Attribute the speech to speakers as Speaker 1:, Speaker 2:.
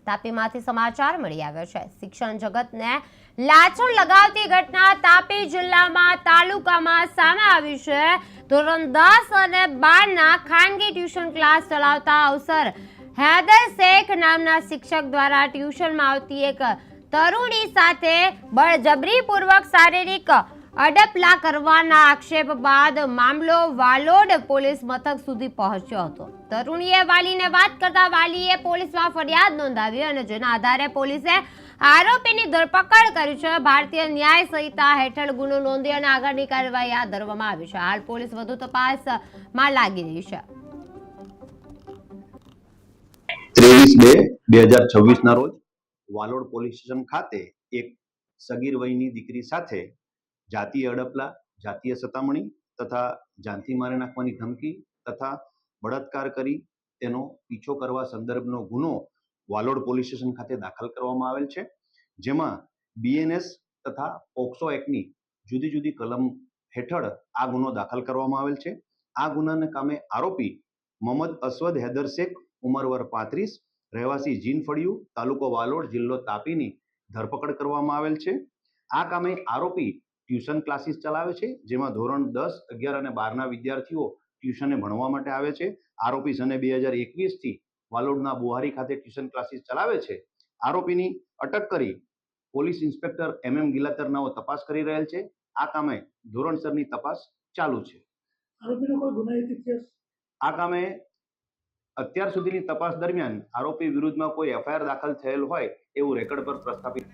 Speaker 1: તાપીમાંથી સમાચાર મળી આવ્યા છે। શિક્ષણ જગતને લાચણ લગાવતી ઘટના તાપી જિલ્લામાં તાલુકામાં સામે આવી છે। ધોરણ 10 અને 12ના ખાનગી ટ્યુશન ક્લાસ ચલાવતા અવસર હૈદર શેખ નામના શિક્ષક દ્વારા ટ્યુશનમાં આવતી એક તરુણી સાથે બળજબરીપૂર્વક શારીરિક અડપલા કરવાના આક્ષેપ બાદ મામલો વાલોડ પોલીસ મથક સુધી પહોંચ્યો હતો। તરુણીએ વાલીને વાત કરતા વાલીએ પોલીસમાં ફરિયાદ નોંધાવી અને જેના આધારે પોલીસે આરોપીની ધરપકડ કરી છે। ભારતીય ન્યાય સંહિતા હેઠળ ગુનો નોંધી અને આગળની કાર્યવાહી હાથ ધરવામાં આવી છે। હાલ પોલીસ વધુ તપાસમાં લાગી રહી છે।
Speaker 2: 23/2/2026 ના રોજ વાલોડ પોલીસ સ્ટેશન ખાતે એક સગીર વયની દીકરી સાથે જાતીય અડપલા, જાતીય સતામણી તથા જાનથી મારી નાખવાની ધમકી તથા બળાત્કાર કરી તેનો પીછો કરવા સંદર્ભનો ગુનો વાલોડ પોલીસ સ્ટેશન ખાતે દાખલ કરવામાં આવેલ છે। જેમાં BNS તથા પોક્સો એક્ટની જુદી જુદી કલમ હેઠળ આ ગુનો દાખલ કરવામાં આવેલ છે। આ ગુનાને કામે આરોપી મોહમ્મદ અસવદ હૈદર શેખ, ઉંમર વર્ષ 35, રહેવાસી જીન ફળિયું, તાલુકો વાલોડ, જિલ્લો તાપીની ધરપકડ કરવામાં આવેલ છે। આ કામે આરોપી ટ્યુશન ક્લાસીસ ચલાવે છે, જેમાં ધોરણ 10, 11 અને 12ના વિદ્યાર્થીઓ ટ્યુશને ભણવા માટે આવે છે। આરોપી સને 2021થી વાલોડના બુહારી ખાતે ટ્યુશન ક્લાસીસ ચલાવે છે। આરોપીની અટક કરી પોલીસ ઇન્સ્પેક્ટર MM ગિલાતરનાઓ તપાસ કરી રહેલ છે। આ કામે ધોરણસરની તપાસ ચાલુ છે।
Speaker 3: આરોપીનો કોઈ ગુનાહિત ઇતિહાસ?
Speaker 2: આ કામે અત્યાર સુધીની તપાસ દરમિયાન આરોપી વિરુદ્ધમાં કોઈ FIR દાખલ થયેલ હોય એવું રેકર્ડ પર પ્રસ્થાપિત